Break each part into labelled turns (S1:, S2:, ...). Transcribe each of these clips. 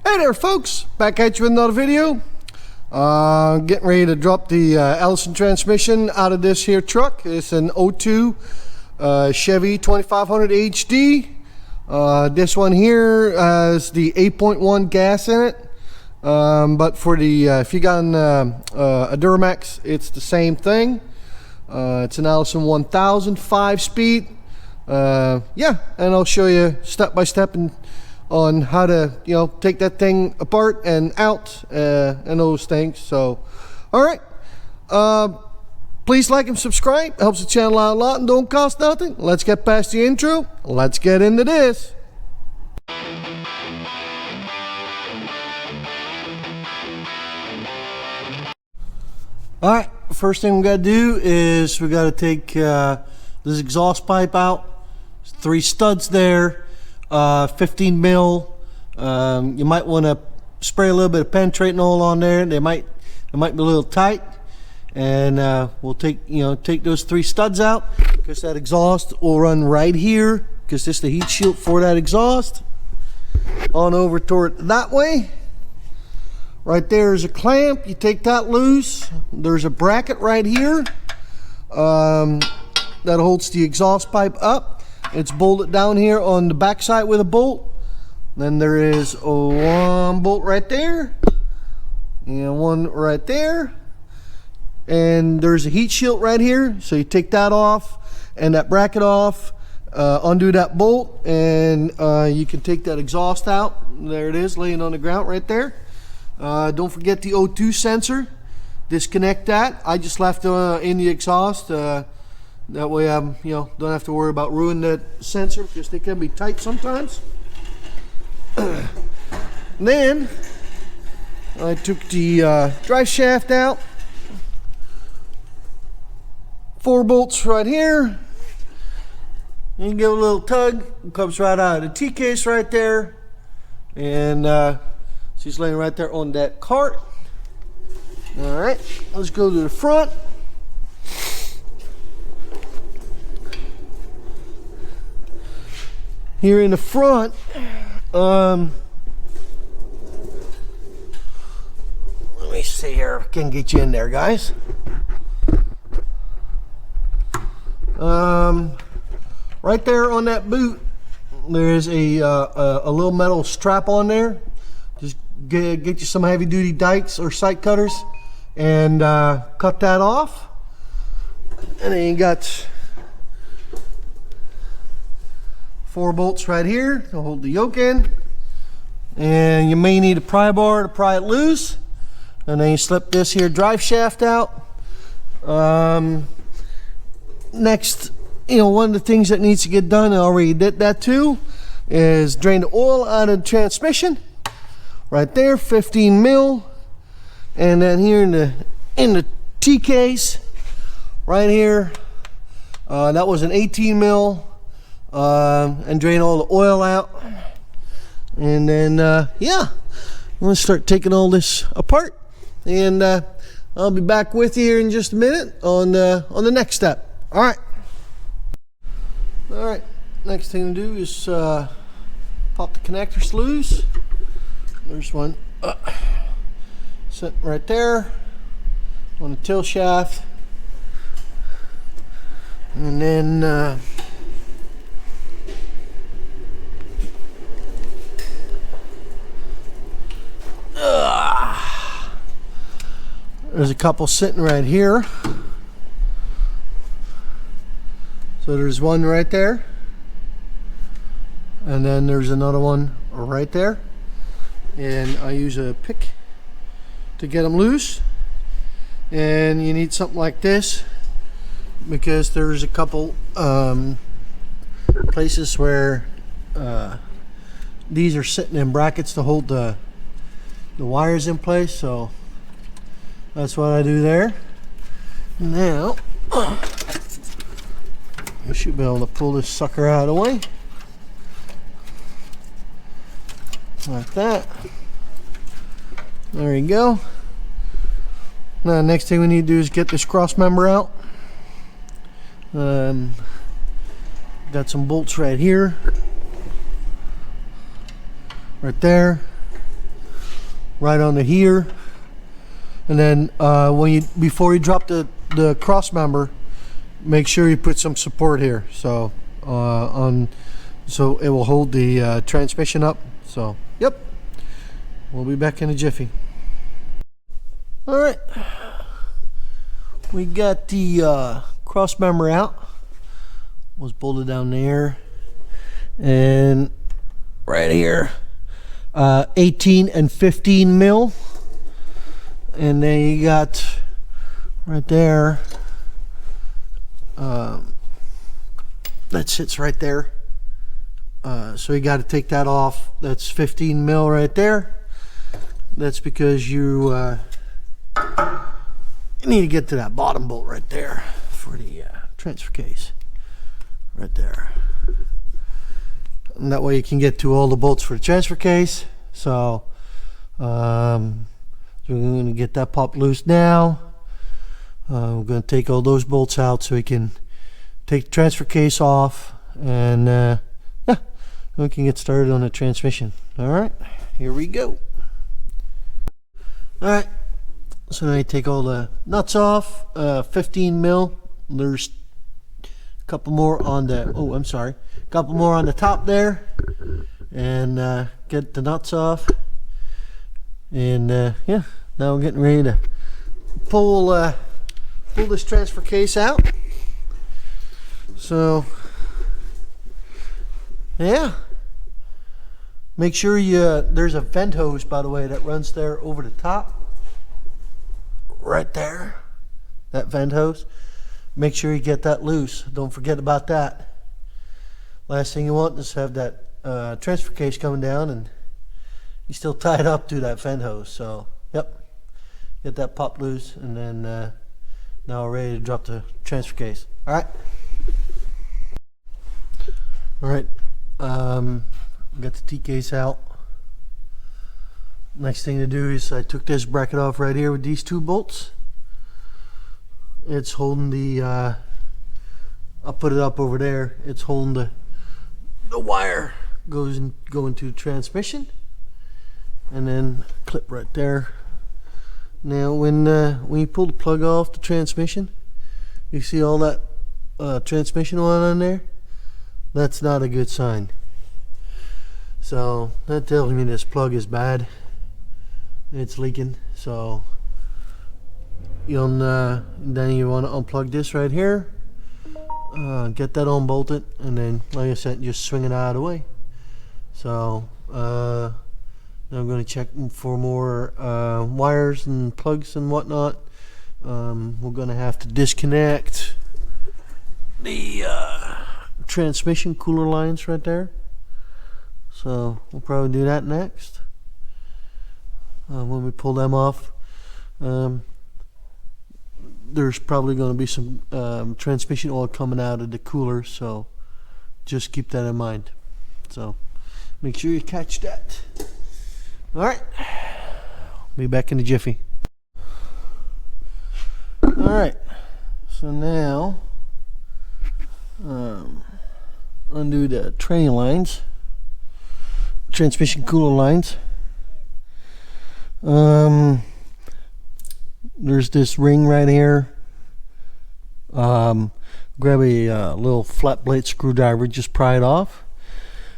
S1: Hey there folks, back at you with another video. Getting ready to drop the Allison transmission out of this here truck. It's an 02 Chevy 2500 HD. This one here has the 8.1 gas in it, but for the if you got a Duramax, it's the same thing. It's an Allison 1000 5-speed. Yeah, and I'll show you step by step on how to, take that thing apart and out and those things. So, all right, please like and subscribe. Helps the channel out a lot and don't cost nothing. Let's get past the intro. Let's get into this. All right, first thing we got to do is we got to take this exhaust pipe out. There's 3 studs there. 15 mil. You might want to spray a little bit of penetrating oil on there. They might be a little tight, and we'll take those 3 studs out, because that exhaust will run right here, because this is the heat shield for that exhaust. On over toward that way. Right there is a clamp. You take that loose. There's a bracket right here that holds the exhaust pipe up. It's bolted down here on the back side with a bolt. Then there is one bolt right there and one right there, and there's a heat shield right here. So you take that off and that bracket off, undo that bolt, and you can take that exhaust out. There it is, laying on the ground right there. Don't forget the O2 sensor. Disconnect that. I just left in the exhaust. That way I'm, don't have to worry about ruining that sensor, because they can be tight sometimes. Then I took the drive shaft out. 4 bolts right here. You can give it a little tug. It comes right out of the T-case right there. And she's laying right there on that cart. Alright, let's go to the front. Here in the front, let me see here. I can get you in there, guys. Right there on that boot, there's a little metal strap on there. Just get you some heavy duty dikes or sight cutters and cut that off. And then you got 4 bolts right here to hold the yoke in, and you may need a pry bar to pry it loose. And then you slip this here drive shaft out. Next, one of the things that needs to get done, I already did that too, is drain the oil out of the transmission. Right there, 15 mil, and then here in the T case, right here, that was an 18 mil. And drain all the oil out, and then yeah, I'm gonna start taking all this apart, and I'll be back with you here in just a minute on the next step. All right, next thing to do is pop the connectors loose. There's one sitting right there on the tilt shaft, and then there's a couple sitting right here. So there's one right there, and then there's another one right there, and I use a pick to get them loose. And you need something like this, because there's a couple places where these are sitting in brackets to hold the wires in place. So that's what I do there. Now I should be able to pull this sucker out of the way like that. There you go. Now next thing we need to do is get this cross member out. Got some bolts right here, right there, right under here. And then before you drop the cross member, make sure you put some support here, so so it will hold the transmission up. So yep, we'll be back in a jiffy. All right, we got the cross member out. Was bolted down there, and right here 18 and 15 mil, and then you got right there that sits right there, so you got to take that off. That's 15 mil right there. That's because you need to get to that bottom bolt right there for the transfer case right there, and that way you can get to all the bolts for the transfer case. So so we're going to get that popped loose now. We're going to take all those bolts out so we can take the transfer case off, and yeah, we can get started on the transmission. All right, here we go. All right, so now you take all the nuts off. 15 mil. There's a couple more on the, oh, I'm sorry, a couple more on the top there, and get the nuts off. And yeah, now we're getting ready to pull this transfer case out. So yeah, make sure there's a vent hose, by the way, that runs there over the top right there, that vent hose. Make sure you get that loose. Don't forget about that. Last thing you want is have that transfer case coming down and you still tied up to that vent hose. So yep, get that popped loose, and then now we're ready to drop the transfer case. All right. All right. Got the T case out. Next thing to do is I took this bracket off right here with these two bolts. It's holding the I'll put it up over there. It's holding the wire going to the transmission, and then clip right there. Now when you pull the plug off the transmission, you see all that transmission oil on there. That's not a good sign. So that tells me this plug is bad. It's leaking. So then you want to unplug this right here, get that unbolted, and then, like I said, just swing it out of the way. So now I'm going to check for more wires and plugs and whatnot. We're going to have to disconnect the transmission cooler lines right there. So we'll probably do that next. When we pull them off, there's probably going to be some transmission oil coming out of the cooler, so just keep that in mind. So make sure you catch that. All right, be back in a jiffy. All right, so now undo the train lines, transmission cooler lines. There's this ring right here. Grab a little flat blade screwdriver, just pry it off,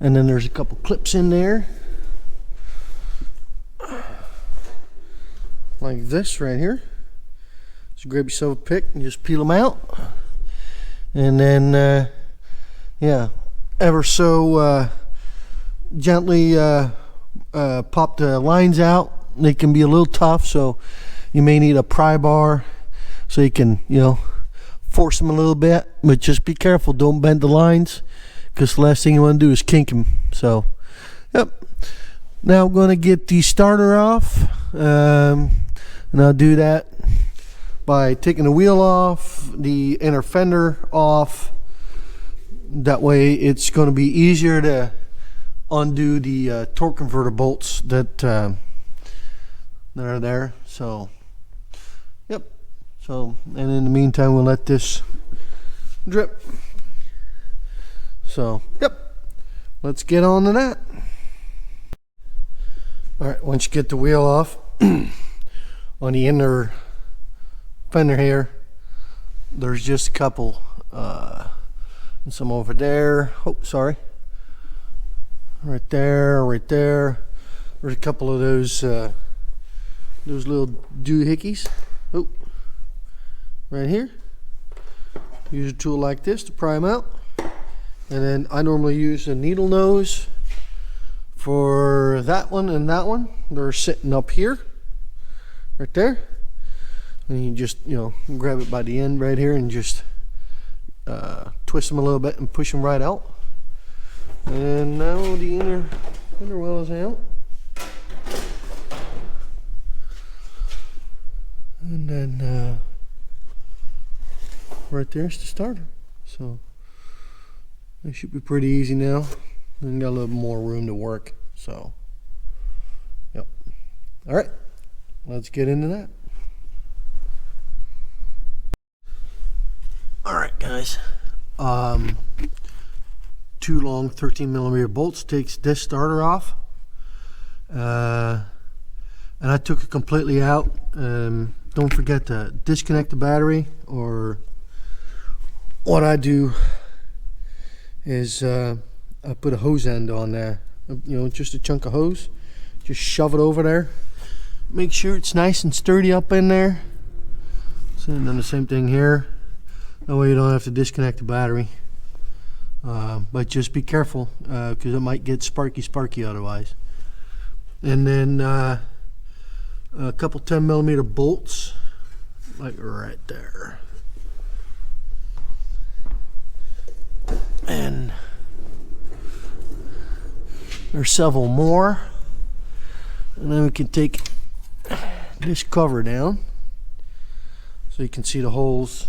S1: and then there's a couple clips in there like this right here. So grab yourself a pick and just peel them out, and then yeah, ever so gently pop the lines out. They can be a little tough, so you may need a pry bar so you can, force them a little bit, but just be careful, don't bend the lines, because the last thing you want to do is kink them. So yep, now I'm going to get the starter off, and I'll do that by taking the wheel off, the inner fender off. That way it's going to be easier to undo the torque converter bolts that are there. So yep, so, and in the meantime we'll let this drip. So yep, let's get on to that. All right, once you get the wheel off, on the inner fender here, there's just a couple, some over there. Oh, sorry. Right there, right there. There's a couple of those little doohickeys. Oh, right here. Use a tool like this to pry them out. And then I normally use a needle nose for that one and that one. They're sitting up here, right there. And you just, grab it by the end right here and just twist them a little bit and push them right out. And now the inner well is out. And then right there's the starter. So it should be pretty easy now. And got a little more room to work. So, yep. All right, let's get into that. All right, guys. 2 long 13mm bolts takes this starter off. And I took it completely out. Don't forget to disconnect the battery, or what I do is I put a hose end on there, just a chunk of hose, just shove it over there, make sure it's nice and sturdy up in there. So then the same thing here, that way you don't have to disconnect the battery, but just be careful because it might get sparky otherwise. And then a couple 10mm bolts, like right there. And there's several more. And then we can take this cover down so you can see the holes.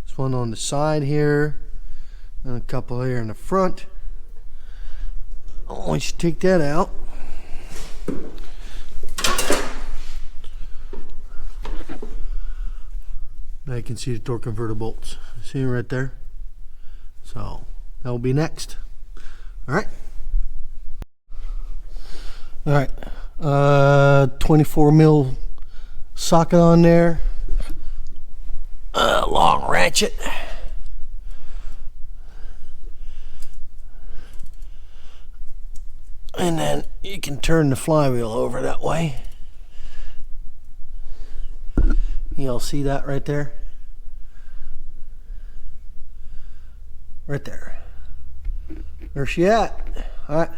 S1: There's one on the side here and a couple here in the front. Once you take that out, now you can see the torque converter bolts. See it right there? So that will be next. All right. All right. 24mm socket on there. Long ratchet. And then you can turn the flywheel over that way. You'll see that right there. Right there. There's she at. All right.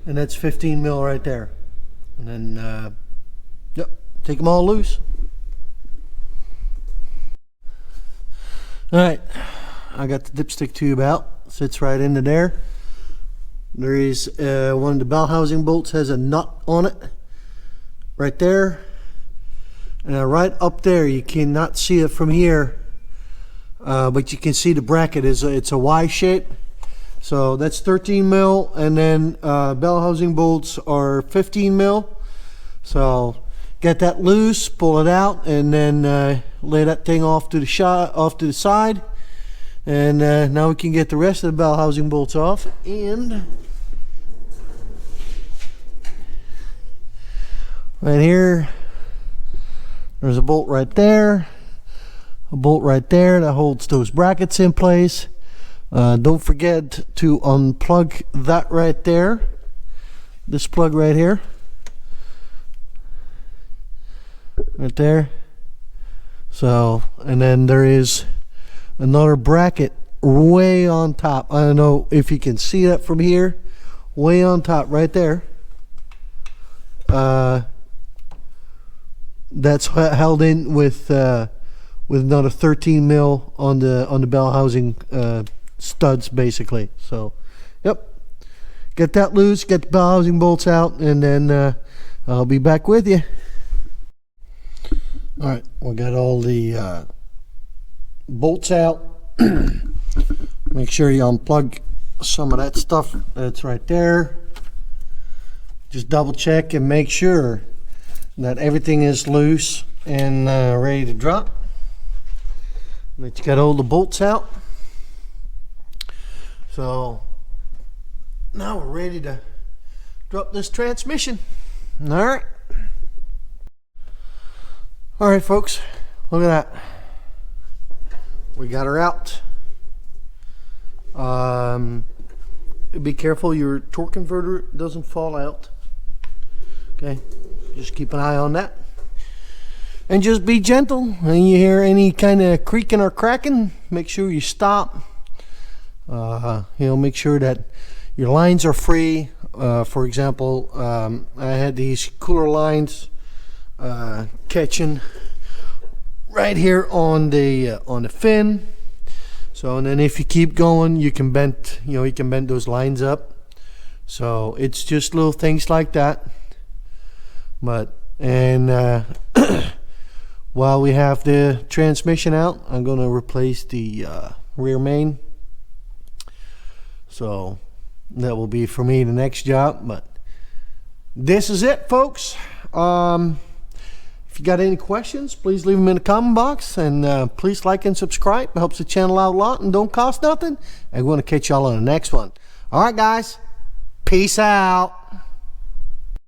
S1: And that's 15mm right there. And then, yep, take them all loose. All right. I got the dipstick tube out. Sits right into there. There is one of the bell housing bolts has a nut on it. Right there. And right up there, you cannot see it from here. But you can see the bracket it's a Y shape. So that's 13mm, and then bell housing bolts are 15mm. So get that loose, pull it out, and then lay that thing off to the side. And now we can get the rest of the bell housing bolts off. And right here, there's a bolt right there. A bolt right there that holds those brackets in place. Don't forget to unplug that right there. This plug right here. Right there. So, and then there is another bracket way on top. I don't know if you can see that from here. Way on top right there. That's held in with another 13mm on the bell housing studs, basically. So, yep. Get that loose, get the bell housing bolts out, and then I'll be back with you. All right, we got all the bolts out. Make sure you unplug some of that stuff that's right there. Just double check and make sure that everything is loose and ready to drop. But you got all the bolts out. So now we're ready to drop this transmission. All right. All right, folks. Look at that. We got her out. Be careful your torque converter doesn't fall out. Okay, just keep an eye on that. And just be gentle. When you hear any kind of creaking or cracking, make sure you stop. Make sure that your lines are free. For example, I had these cooler lines catching right here on the fin. So, and then if you keep going, you can bend those lines up. So it's just little things like that. But while we have the transmission out, I'm going to replace the rear main. So that will be for me the next job. But this is it, folks. If you got any questions, please leave them in the comment box, and please like and subscribe. It helps the channel out a lot and don't cost nothing. I'm going to catch y'all on the next one. All right, guys. Peace out.